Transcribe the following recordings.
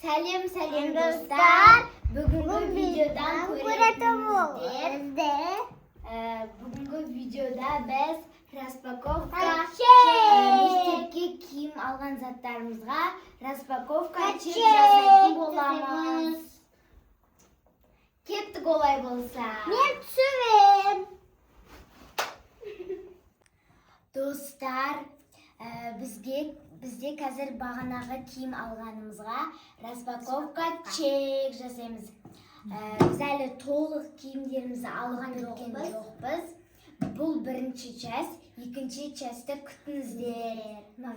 Сәлем достар. Бүгінгі видеодан көретініздер. Бүгінгі видеода біз распаковка мектепке киім алған заттарымызға распаковка чек жасайтын боламыз. Кеттік олай болса. Мен түсірем. Достар, бізде қазір бағанағы киім алғанымызға распаковка чек жасаймыз. Біз әлі толық киімдерімізді алған өткен жоқпыз. Бұл бірінші часть, екінші частьті күтіңіздер. Не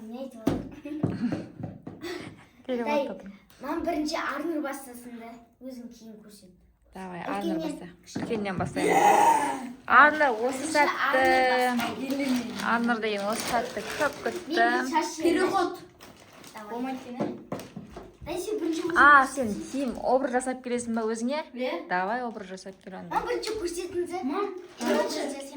айтып отырмын? Мам бірінші Арнұр бастасында өзің киім көрсет. Давай, Арнұр баста. Үлкеннен бастаймыз. Арнұр осы сәтті. Арнұр деген осы сәтті көп күтті. Переход. Сен киім образ жасап келесің ба өзіңе? Давай образ жасап кел онда. Мам бірінші көрсетіңізі.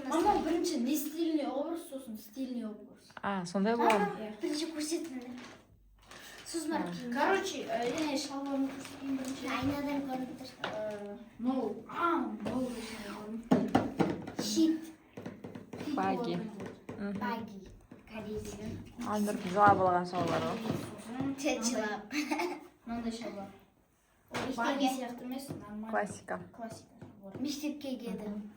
Мама бірінші не стильный образ, сосын стильный образ. Сондай болады. Бірінші көрсетіңізі. Сосын барып киім. Короче, я шалбарымды көрсетейін бірінші. Айнадан көрініп тұр. Ноу Щит. Баги. Баги. Корейский. Арнұрдың жауап алған сауалдар ғой. Чечилап. мынандай шалбар. Баги сияқты емес, нормально. Классика. Классика. Мектепке келдім.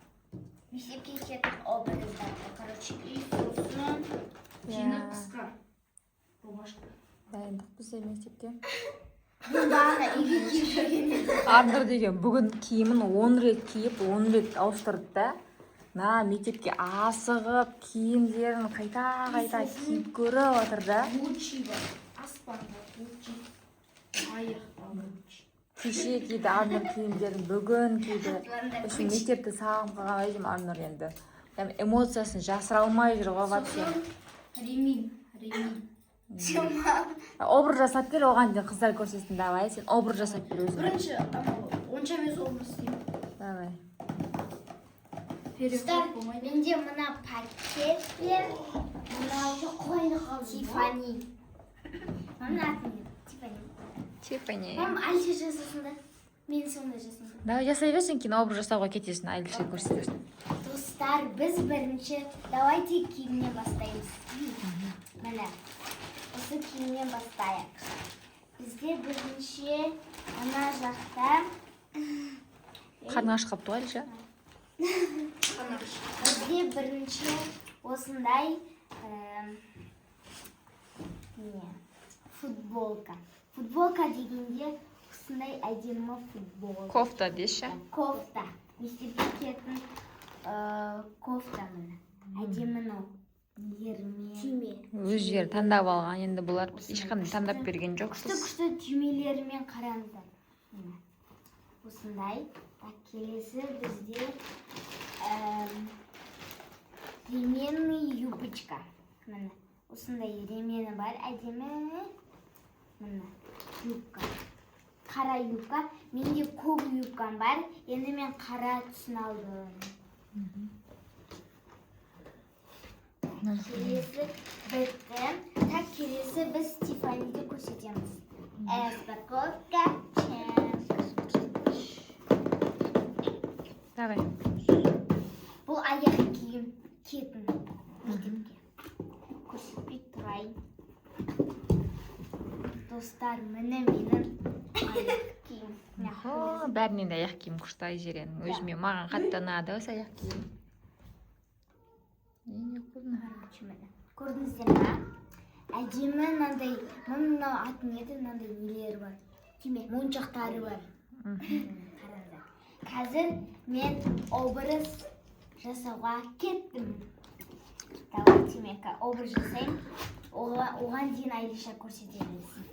Мектепке кетіп образдарды. Короче, И сосын жеңі қысқа. Рубашка. Дайындықпыз де мектепке. бағана үйге киіп жүрген еді. Арнұр деген бүгін киімін 10 рет киіп, 10 рет ауыстырды да. Мектепке асығып, киімдерін қайта киіп көріп отыр да. Гуччи бар. Аспанда Гуччи. Аяқта Гуччи. Кеше киді Арнұр киімдерін, бүгін киді. Үшін мектепті сағым қалған едім Арнұр енді. Эмоциясын жасыра алмай жүр ғой вообще. Ремин. Образ жасап кел, оған дейін қыздар көрсетсін. Давай, сен образ жасап кел өзің. Бірінші онша емес образ істеймін. Давай. Достар, менде мына пакет пен мынау Тиффани. Мамның аты не? Тиффани. Мам, Алиша жасасын да. Мен сондай жасасын. Давай, жасай берсің, кейін образ жасауға кетесің, Алиша көрсетесің. Достар, біз бірінші давайте киімнен бастаймыз. Міне, осы киімнен бастайық. Бізде бірінші ана жақта Қарның ашып қапты ғой, Алиша? бізде бірінші осындай футболка. Футболка дегенде осындай әдемі футболка. Кофта деші. Кофта. Мектепке киетін кофта міне. Әдемі түйме. Өздері таңдап алған, енді бұлар ешқандай таңдап берген жоқсыз. Күшті түймелерімен қараңыздар. Осындай. Келесі бізде ременный юбочка. Міне. Осындай ремені бар. Әдемі міне юбка. Қара юбка. Менде көк юбкам бар. Енді мен қара түсін алдым. Келесі бітті. Так, келесі біз Тиффаниді көрсетеміз. Распаковка чек. Давай. Бұл аяқ киім кетін мектепке. Көрсетпей тұрайын. Достар, міне менің аяқ киім. Бәрінен де аяқ киім күшті Айзеренің. Өзіме маған қатты ұнады осы аяқ киім. Көрдіңіздер ма? Әдемі мынандай, мынау атын еді, мынандай нелері бар. Моншақтары бар. Қараңыздар. Қазір мен образ жасауға кеттім. Давайте мен образ жасайын. Оған дейін Алиша көрсете берсін.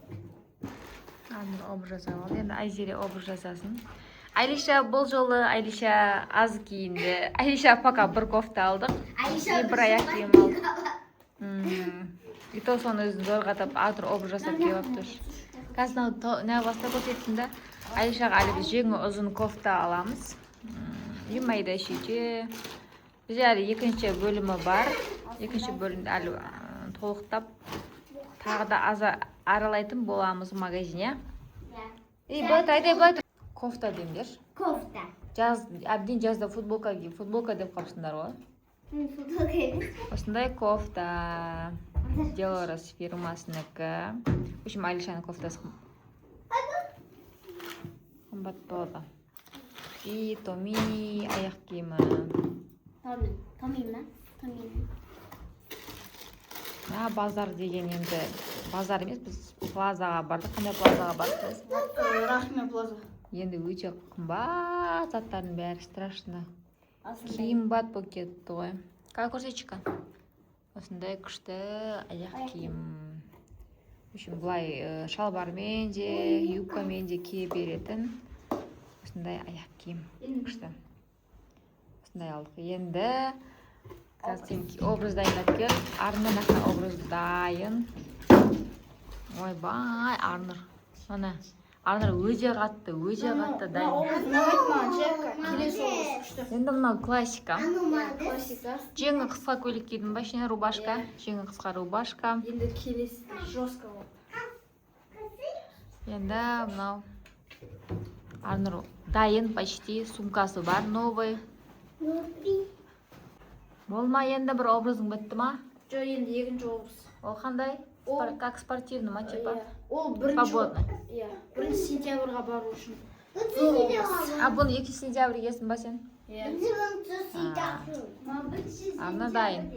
Арнұр образ жасап алды. Енді Айзере образ жасасын. Алиша бұл жолы Алиша аз киінді. Алиша пока бір кофта алдық. Бір аяқ киім алдық. И то соны өзін зорғатып, Артур образ жасап кеп тұр. Қазір не баста көрсеттім да. Алишаға әлі біз жеңі ұзын кофта аламыз. Майда шүйте. Бізде әлі екінші бөлімі бар. Екінші бөлімді әлі толықтап тағы да аз аралайтын боламыз магазине. былай тұр. Кофта деймдер. Кофта. Әбден жазда футболка деп қалыпсыңдар ғой. Футболка емес. Осындай кофта. Делорас фирмасыныкы. В общем, Алишаның кофтасы қымбат болады. И Томи аяқ киімі. Томима. Базар деген енді базар емес, біз плазаға бардық. Қандай плазаға бардық? Рахме плаза. Енді өте қымбат заттардың бәрі страшно. Қымбат болып кетті ғой. Қай көрсетшіка? Осындай күшті аяқ киім. В общем, бұлай шалбармен де, юбкамен де кие беретін. Осындай аяқ киім. Күшті. Осындай алдық. Енді образ дайындап кел. Арнан ақта образ дайын. Ойбай, Арныр. Мана, Арныр өте қатты дайын. Енді мынау классика. Жеңі қысқа көйлек кидің ба, ішіне рубашка. Жеңі қысқа рубашка. Енді келесі жестко болды. Енді мынау Арныр дайын, почти сумкасы бар, новый. Болма, енді бір образың бітті ма? Жо, енді екінші образ. Ол қандай? Как спортивный ма, типа? Ол Свободный. 1 сентябрьға бару үшін. Бұны 2 сентябрь кесін ба сен? Арна дайын.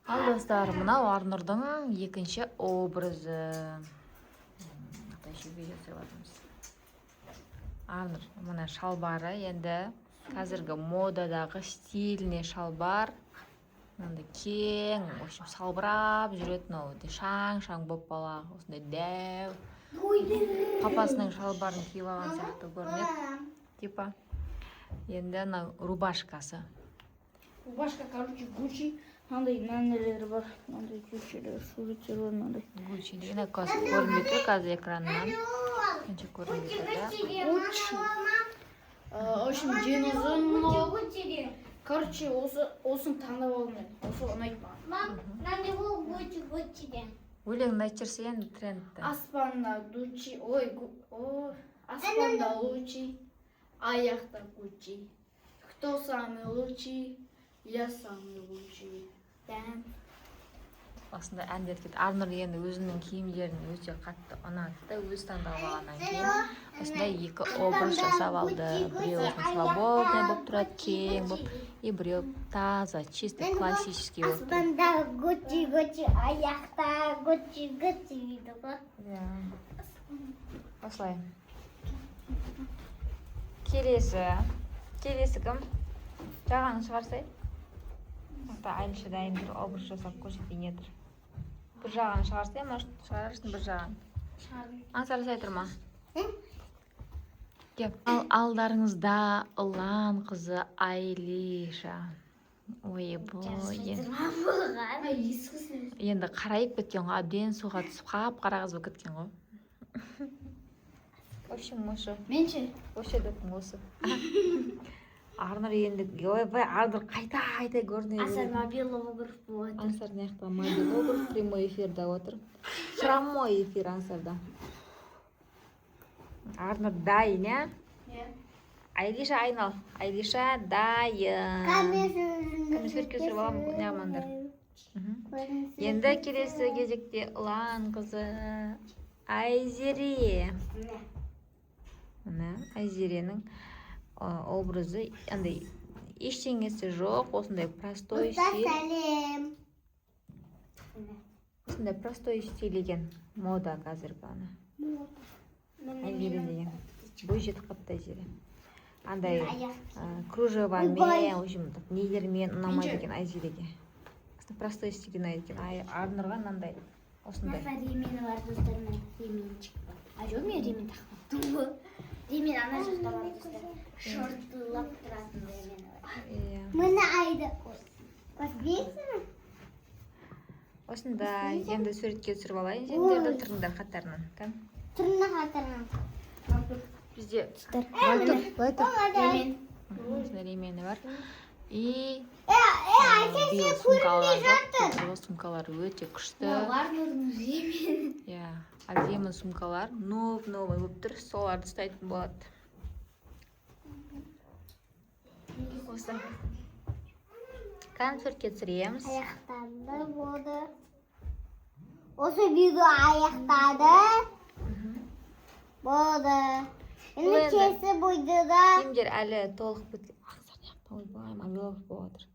Ал достар, мынау Арнұрдың екінші образы. Арнұр, мына шалбары енді қазіргі модадағы стильный шалбар. Мынандай кең, в общем, салбырап жүретін ол. Шаң-шаң болып бала, осындай дәу. Папасының шалбарын киіп алған сияқты көрінеді. Типа. Енді ана рубашкасы. Рубашка, короче, Гуччи. Мынандай нәнелері бар. Мынандай көшелер, суреттер бар мынандай. Гуччи деген көрінбейді қазір экраннан. Қанша көрінбейді, да? Гуччи. В общем, жеңі ұзын. Короче, осын таңдап алдым мен. Осы ұнайды маған. Өлеңді айтып жүрсе енді трендті. Аспанда Гуччи, аспанда лучи, аяқта Гуччи. Кто самый лучший? Я самый лучший. Осында әндер кетті. Арнұр енді өзінің киімдерін өте қатты ұнатты. Өз таңдап алғаннан кейін осындай екі образ жасап алды. Біреу свободный болып тұрады, кең болып, и біреу таза, чисто классический болып тұрады. Аспанда Гуччи, аяқта Гуччи дейді ғой. Осылай. Келесі кім? Жағаны шығарсай. Алиша дайын бір образ жасап көрсетейін еді. Бір жағаны шығарсай, может шығарырсың бір жағын. Аңсарсай тұрма. Ал алдарыңызда ұлан қызы Алиша. Ой, енді қарайып кеткен ғой, әбден суға түсіп қап қара қыз болып кеткен ғой. В общем, Менше? Осы дөктің осы. Арнұр енді, ойбай, Арнұр қайта көрінеді. Ансар мобилограф болады. Ансар неқта мобилограф прямой эфирда отыр. Прямой эфир Ансарда. Арнұр дайын, я? Алиша айнал. Алиша дайын. Кәмес көрке сүріп алам, неғмандар. Енді келесі кезекте ұлан қызы Айзере. Айзеренің образы ештеңесі жоқ, осындай простой стиль. Осындай простой стиль екен мода қазіргі ана. Айзере деген. Бой жетіп қапты Айзере. Андай кружевамен, в общем, нелермен ұнамайды екен Айзереге. Простой стиль ұнайды екен. Арнұрға мынандай осындай. Ремені бар достармен, ременчик бар. Жоқ, мен ремен тақпаптым ғой. Ремен ана жақта бар достар. Шорттылап тұратын ремені бар. Мына айды өзбексің? Осында енді суретке түсіріп алайын. Жеңдерді тұрыңдар қатарынан. Тұрына қатарынан. Бізде ремен. Осында ремені бар. И Ayşe биыл sen сумка көрінбей алған жатыр. жоқ. Сумкалар өте күшті. Барлығын жеймін. Иә, әдемі сумкалар, новый болып тұр, соларды ұстайтын болады. Осы конфетке түсіреміз. Аяқтады болды. Осы видео аяқтады. Болды. Енді Бұл енді- кесі бұйдыда. Киімдер әлі толық біткен. Ойбай, мобилов болып жатыр.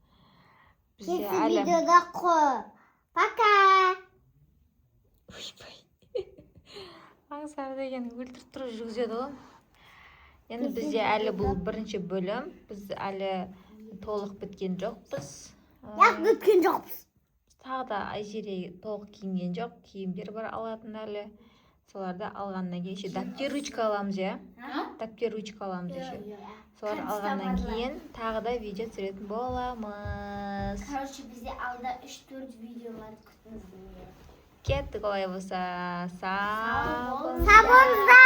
Бізде Кесі әлі... видеода қой. Пока. Ойбай. Аңсар деген өлтіріп тұрып жүргізеді ғой. Енді бізде әлі бұл бірінші бөлім. Біз әлі толық біткен жоқпыз. Яқ бүткен жоқпыз. Тағы да Айзере толық киінген жоқ. Киімдер бар алатын әлі. Соларды алғаннан кейін ше дәптер ручка аламыз, иә? Дәптер ручка аламыз ше. Солар алғаннан кейін тағы да видео түсіретін боламыз. Короче, бізде алда 3-4 видеолар күтіңіздер. Кеттік олай болса. Сау болыңыздар. Сабыңызда